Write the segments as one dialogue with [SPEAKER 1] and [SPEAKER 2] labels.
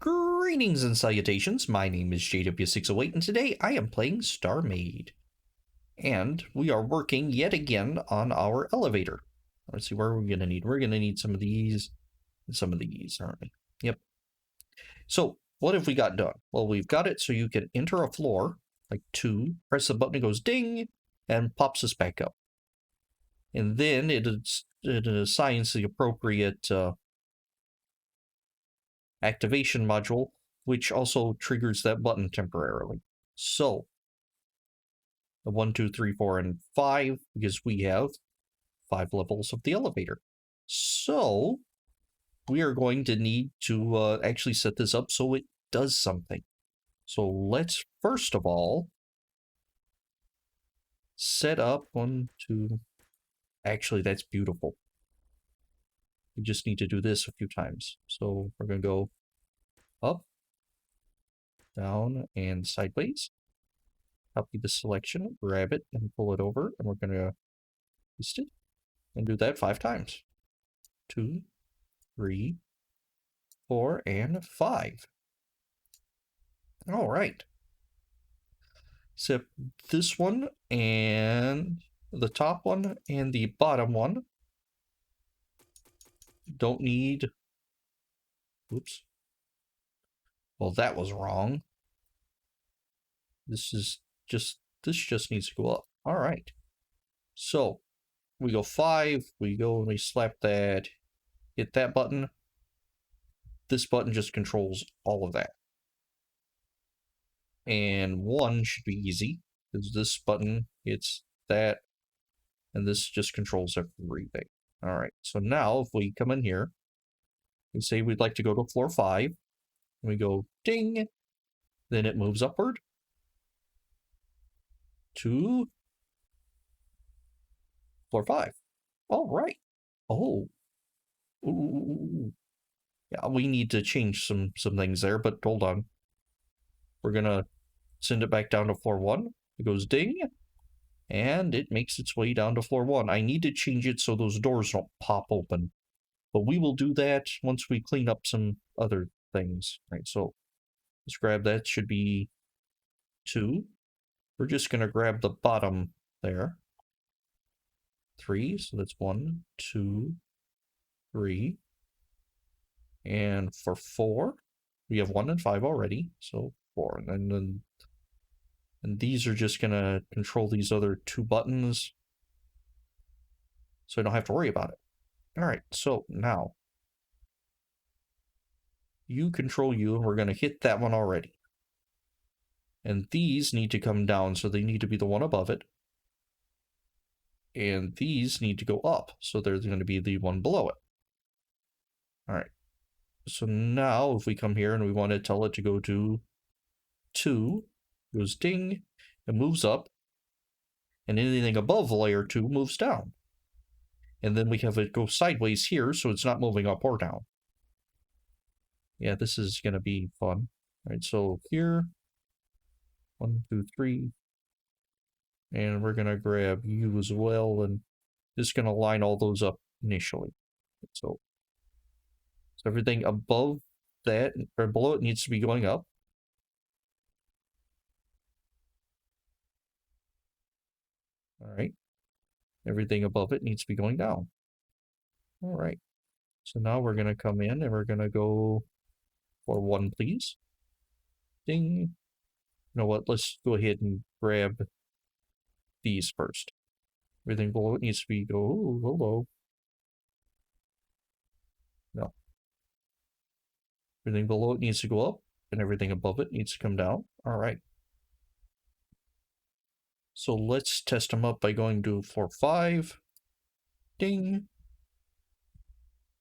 [SPEAKER 1] Greetings and salutations, my name is JW608 and today I am playing StarMade. And we are working yet again on our elevator. Let's see, where are we going to need? We're going to need some of these and some of these, aren't we? Yep. So, what have we got done? Well, we've got it so you can enter a floor, like 2, press the button, it goes ding, and pops us back up. And then it assigns the appropriate activation module, which also triggers that button temporarily. So, the 1, 2, 3, 4, and 5, because we have 5 levels of the elevator. So, we are going to need to actually set this up so it does something. So, let's first of all set up 1, 2. Actually, that's beautiful. We just need to do this a few times. So, we're going to go up, down, and sideways. Copy the selection, grab it, and pull it over, and we're going to paste it, and do that 5 times. 2, 3, 4, and 5. All right. Except this one, and the top one, and the bottom one don't need... Oops. Well, that was wrong. This just needs to go up. All right. So, we go 5, we go and we slap that, hit that button. This button just controls all of that. And 1 should be easy, because this button hits that, and this just controls everything. All right, so now if we come in here, we say we'd like to go to floor 5, and we go ding, then it moves upward to floor 5. All right. Oh. Ooh. Yeah, we need to change some things there, but hold on. We're gonna send it back down to floor 1. It goes ding, and it makes its way down to floor 1. I need to change it so those doors don't pop open, but we will do that once we clean up some other things. All right, so let's grab that. Should be 2. We're just gonna grab the bottom there. 3, so that's 1, 2, 3. And for 4, we have 1 and 5 already, so 4. And these are just gonna control these other 2 buttons, so I don't have to worry about it. All right, so now you control you, and we're gonna hit that one already. And these need to come down, so they need to be the one above it. And these need to go up, so they're going to be the one below it. All right. So now if we come here and we want to tell it to go to 2, it goes ding, it moves up, and anything above layer 2 moves down. And then we have it go sideways here, so it's not moving up or down. Yeah, this is going to be fun. All right, so here, 1, 2, 3. And we're going to grab you as well, and just going to line all those up initially. So everything above that, or below it, needs to be going up. All right. Everything above it needs to be going down. All right. So now we're going to come in and we're going to go for 1, please. Ding. You know what? Let's go ahead and grab these first. Everything below it needs to be go. Hello. No. Everything below it needs to go up, and everything above it needs to come down. All right. So let's test them up by going to floor 5. Ding.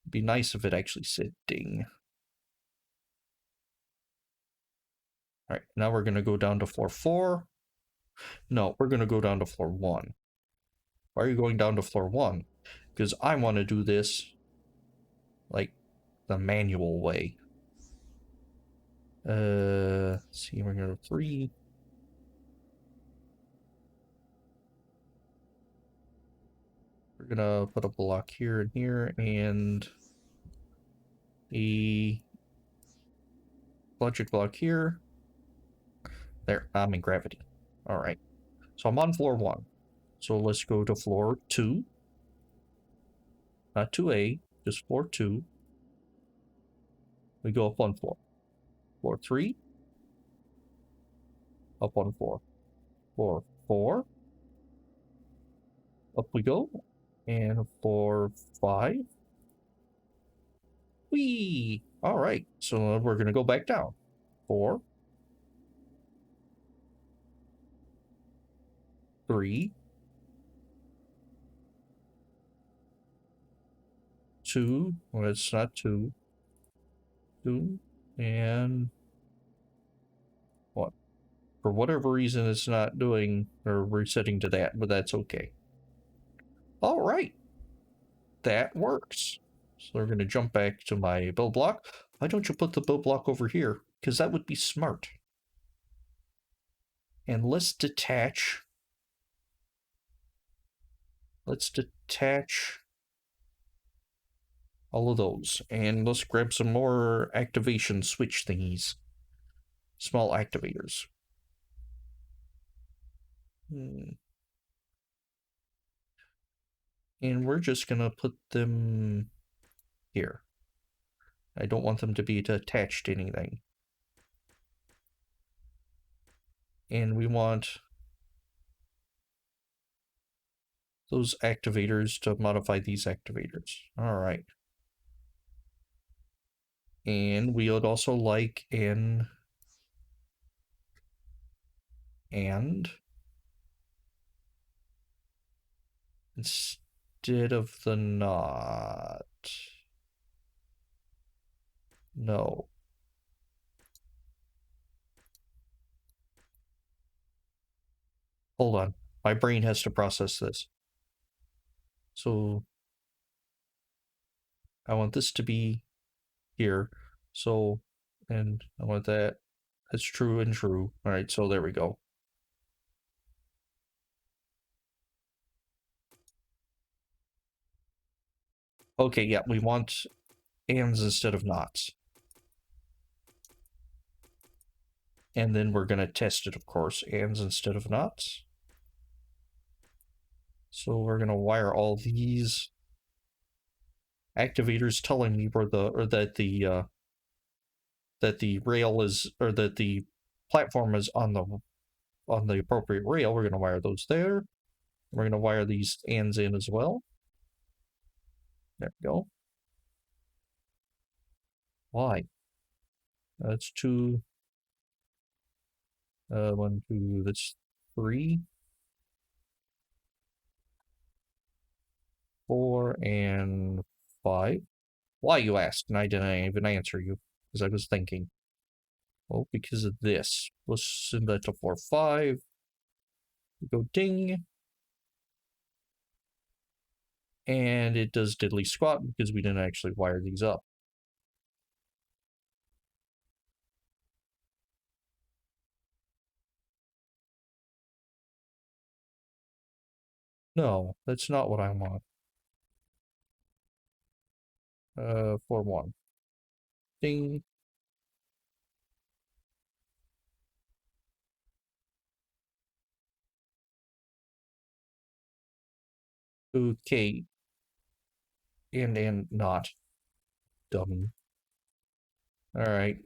[SPEAKER 1] It'd be nice if it actually said ding. All right, now we're going to go down to floor 4. No, we're going to go down to floor 1. Why are you going down to floor 1? Because I want to do this like the manual way. Let's see, we're going to 3. We're going to put a block here and here, and a logic block here. There, I'm in gravity. All right. So I'm on floor 1. So let's go to floor 2. Not 2A, just floor 2. We go up 1 floor. Floor 3. Up 1 floor. Floor 4. Up we go. And floor 5. Whee! All right. So we're going to go back down. 4. 3. 2. Well, it's not 2. 2. And 1. For whatever reason, it's not doing or resetting to that, but that's okay. All right. That works. So we're going to jump back to my build block. Why don't you put the build block over here? Because that would be smart. And let's detach all of those. And let's grab some more activation switch thingies. Small activators. And we're just going to put them here. I don't want them to be attached to anything. And we want those activators to modify these activators. All right. And we would also like an and instead of the not. No. Hold on. My brain has to process this. So I want this to be here. So, and I want that. That's true and true. All right, so there we go. Okay, yeah, we want ands instead of nots. And then we're going to test it, of course. Ands instead of nots. So we're going to wire all these activators telling me where that the rail is, or that the platform is on the appropriate rail. We're going to wire those there. We're going to wire these ands in as well. There we go. Why? That's 2. 1, 2, that's 3. 4 and 5. Why, you asked, and I didn't even answer you, because I was thinking. Well, because of this. Let's send that to 4, 5. Go ding. And it does diddly squat because we didn't actually wire these up. No, that's not what I want. 4, 1. Ding. Okay. And not. Dummy. Alright.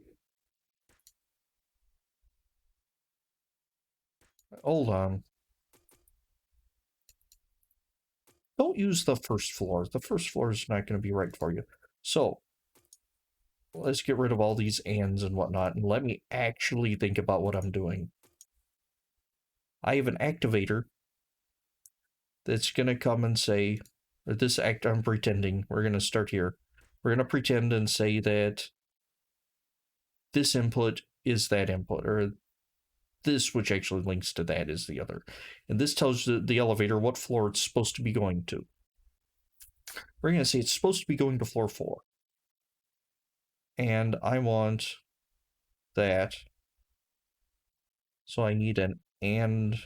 [SPEAKER 1] Hold on. Don't use the first floor. The first floor is not going to be right for you. So, let's get rid of all these ands and whatnot, and let me actually think about what I'm doing. I have an activator that's going to come and say, or this act I'm pretending, we're going to start here. We're going to pretend and say that this input is that input, or this, which actually links to that, is the other. And this tells the elevator what floor it's supposed to be going to. We're going to say it's supposed to be going to floor 4. And I want that. So I need an and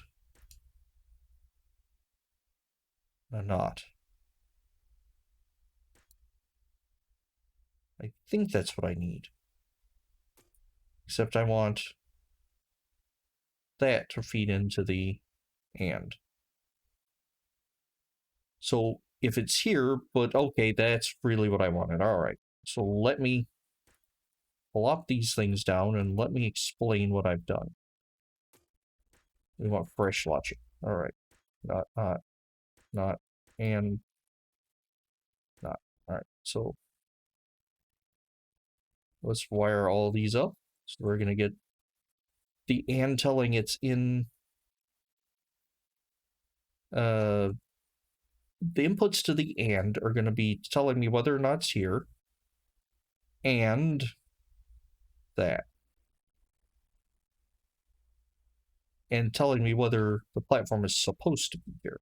[SPEAKER 1] a not. I think that's what I need. Except I want that to feed into the and. So if it's here, but okay, that's really what I wanted. All right. So let me plop these things down and let me explain what I've done. We want fresh logic. All right. Not, and not. All right. So let's wire all these up. So we're going to get the and telling it's in the inputs to the and are going to be telling me whether or not it's here and that, and telling me whether the platform is supposed to be here.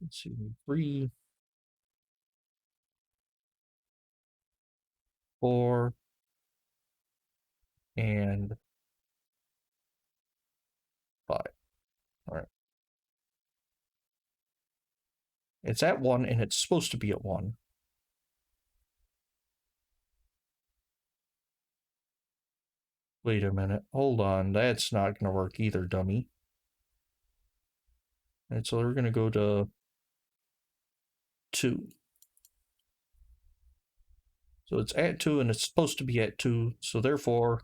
[SPEAKER 1] Let's see, 3, 4, and 5. All right. It's at 1 and it's supposed to be at 1. Wait a minute. Hold on. That's not going to work either, dummy. And so we're going to go to 2. So it's at 2 and it's supposed to be at 2. So therefore,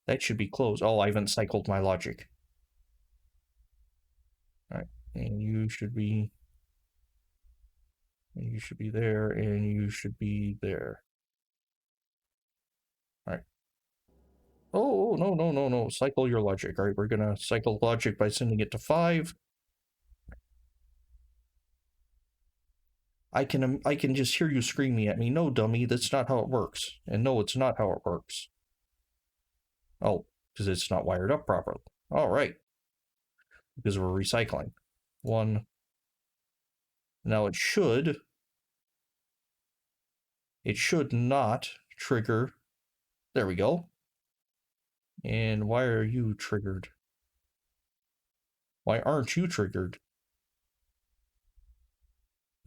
[SPEAKER 1] that should be closed. Oh, I haven't cycled my logic. All right. And you should be there, and you should be there. All right. Oh, no. Cycle your logic. All right, we're going to cycle logic by sending it to 5. I can just hear you screaming at me, no, dummy, that's not how it works. And no, it's not how it works. Oh, because it's not wired up properly. All right. Because we're recycling. 1. Now it should not trigger. There we go. And why are you triggered? Why aren't you triggered?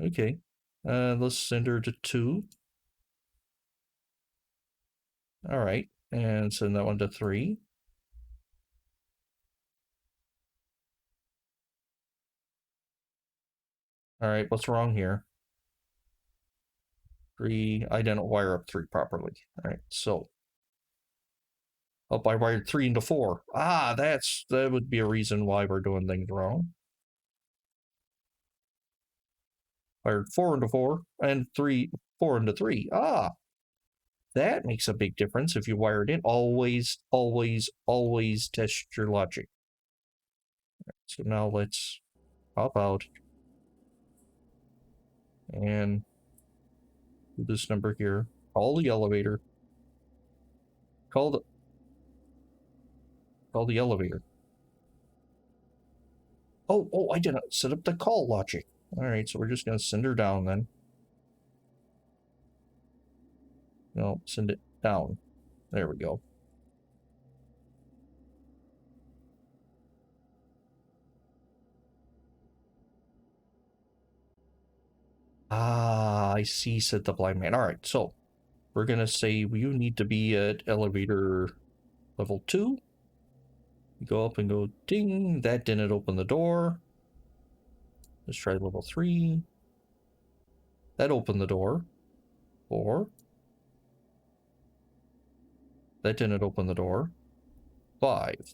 [SPEAKER 1] Okay. Let's send her to 2. All right. And send that one to 3. All right. What's wrong here? 3. I didn't wire up 3 properly. All right. So. Oh, I wired 3 into 4. Ah, that would be a reason why we're doing things wrong. Wired 4 into 4 and 4 into 3. Ah, that makes a big difference if you wire it in. Always test your logic. So now let's pop out and do this number here. Call the elevator. Call the elevator. Oh, I didn't set up the call logic. All right, so we're just going to send her down then. No, send it down. There we go. Ah, I see, said the blind man. All right, so we're going to say you need to be at elevator level 2. You go up and go ding. That didn't open the door. Let's try level 3. That opened the door. 4. That didn't open the door. 5.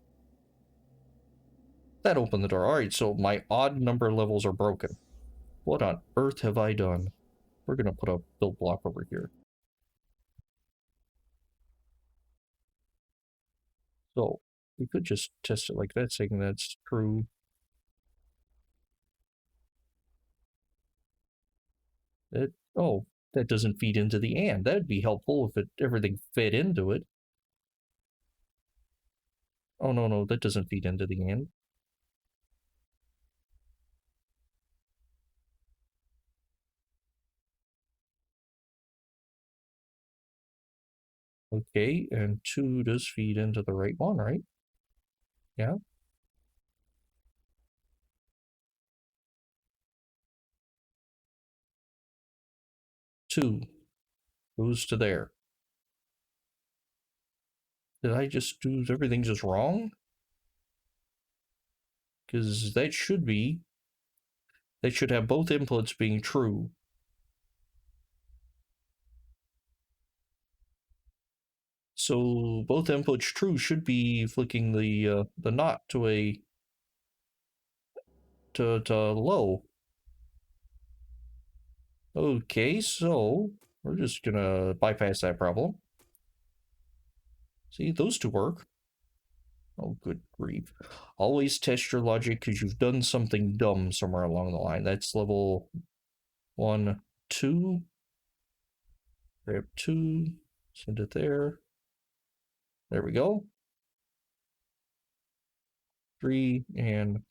[SPEAKER 1] That opened the door. All right, so my odd number levels are broken. What on earth have I done? We're going to put a build block over here. So we could just test it like that, saying that's true. Oh, that doesn't feed into the and. That'd be helpful if everything fit into it. Oh, no, that doesn't feed into the and. Okay, and 2 does feed into the right one, right? Yeah. 2 goes to there. Did I just do everything just wrong? Because that should have both inputs being true. So both inputs true should be flicking the not to low. Okay, so we're just gonna bypass that problem. See, those two work. Oh, good grief. Always test your logic because you've done something dumb somewhere along the line. That's level 1, 2. Grab 2. Send it there. There we go. 3 and...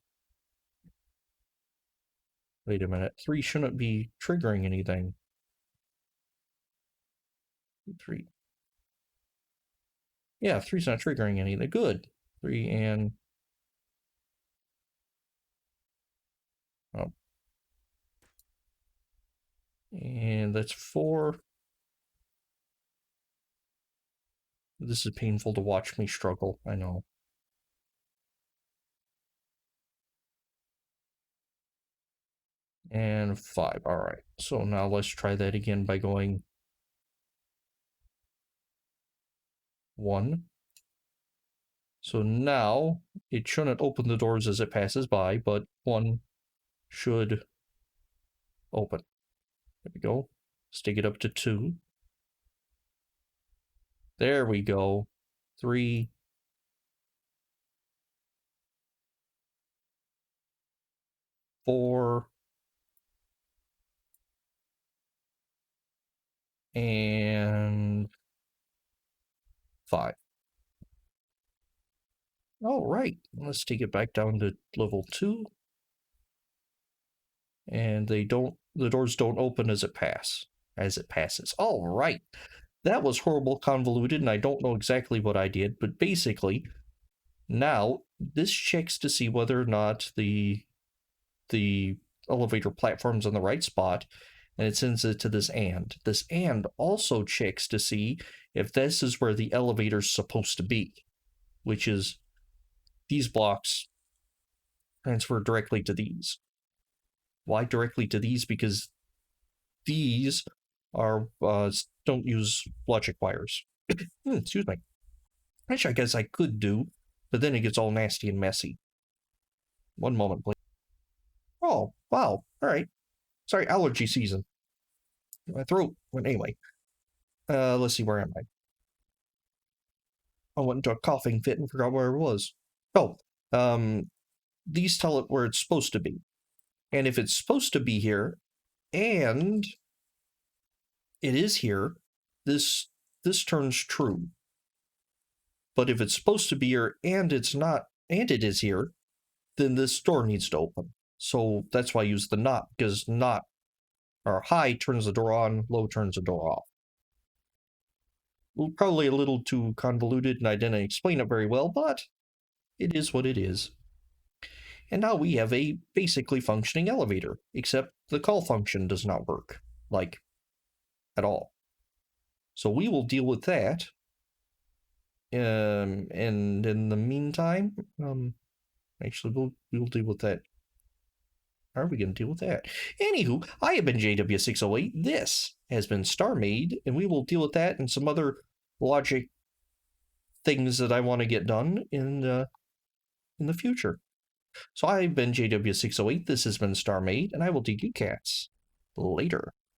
[SPEAKER 1] Wait a minute. 3 shouldn't be triggering anything. 3. Yeah, 3's not triggering anything. Good. 3 and... Oh. And that's 4. This is painful to watch me struggle, I know. And 5, alright. So now let's try that again by going 1. So now it shouldn't open the doors as it passes by, but 1 should open. There we go. Stick it up to 2. There we go. 3. 4. And 5. All right, let's take it back down to level 2. And the doors don't open as it passes. All right. That was horrible, convoluted, and I don't know exactly what I did, but basically, now this checks to see whether or not the elevator platform's on the right spot, and it sends it to this AND. This AND also checks to see if this is where the elevator's supposed to be, which is these blocks transfer directly to these. Why directly to these? Because these are don't use logic wires. Excuse me. Which I guess I could do, but then it gets all nasty and messy. One moment, please. Oh, wow. All right. Sorry, allergy season. My throat went anyway. Let's see, where am I? I went into a coughing fit and forgot where it was. Oh, these tell it where it's supposed to be. And if it's supposed to be here, and it is here, this turns true. But if it's supposed to be here and it's not, and it is here, then this door needs to open. So that's why I use the not, because not, or high turns the door on, low turns the door off. Probably a little too convoluted, and I didn't explain it very well, but it is what it is. And now we have a basically functioning elevator, except the call function does not work, like, at all. So we will deal with that. And in the meantime, actually, we'll deal with that. How are we going to deal with that? Anywho, I have been JW608. This has been StarMade, and we will deal with that and some other logic things that I want to get done in the future. So I've been JW608. This has been StarMade, and I will take you cats later.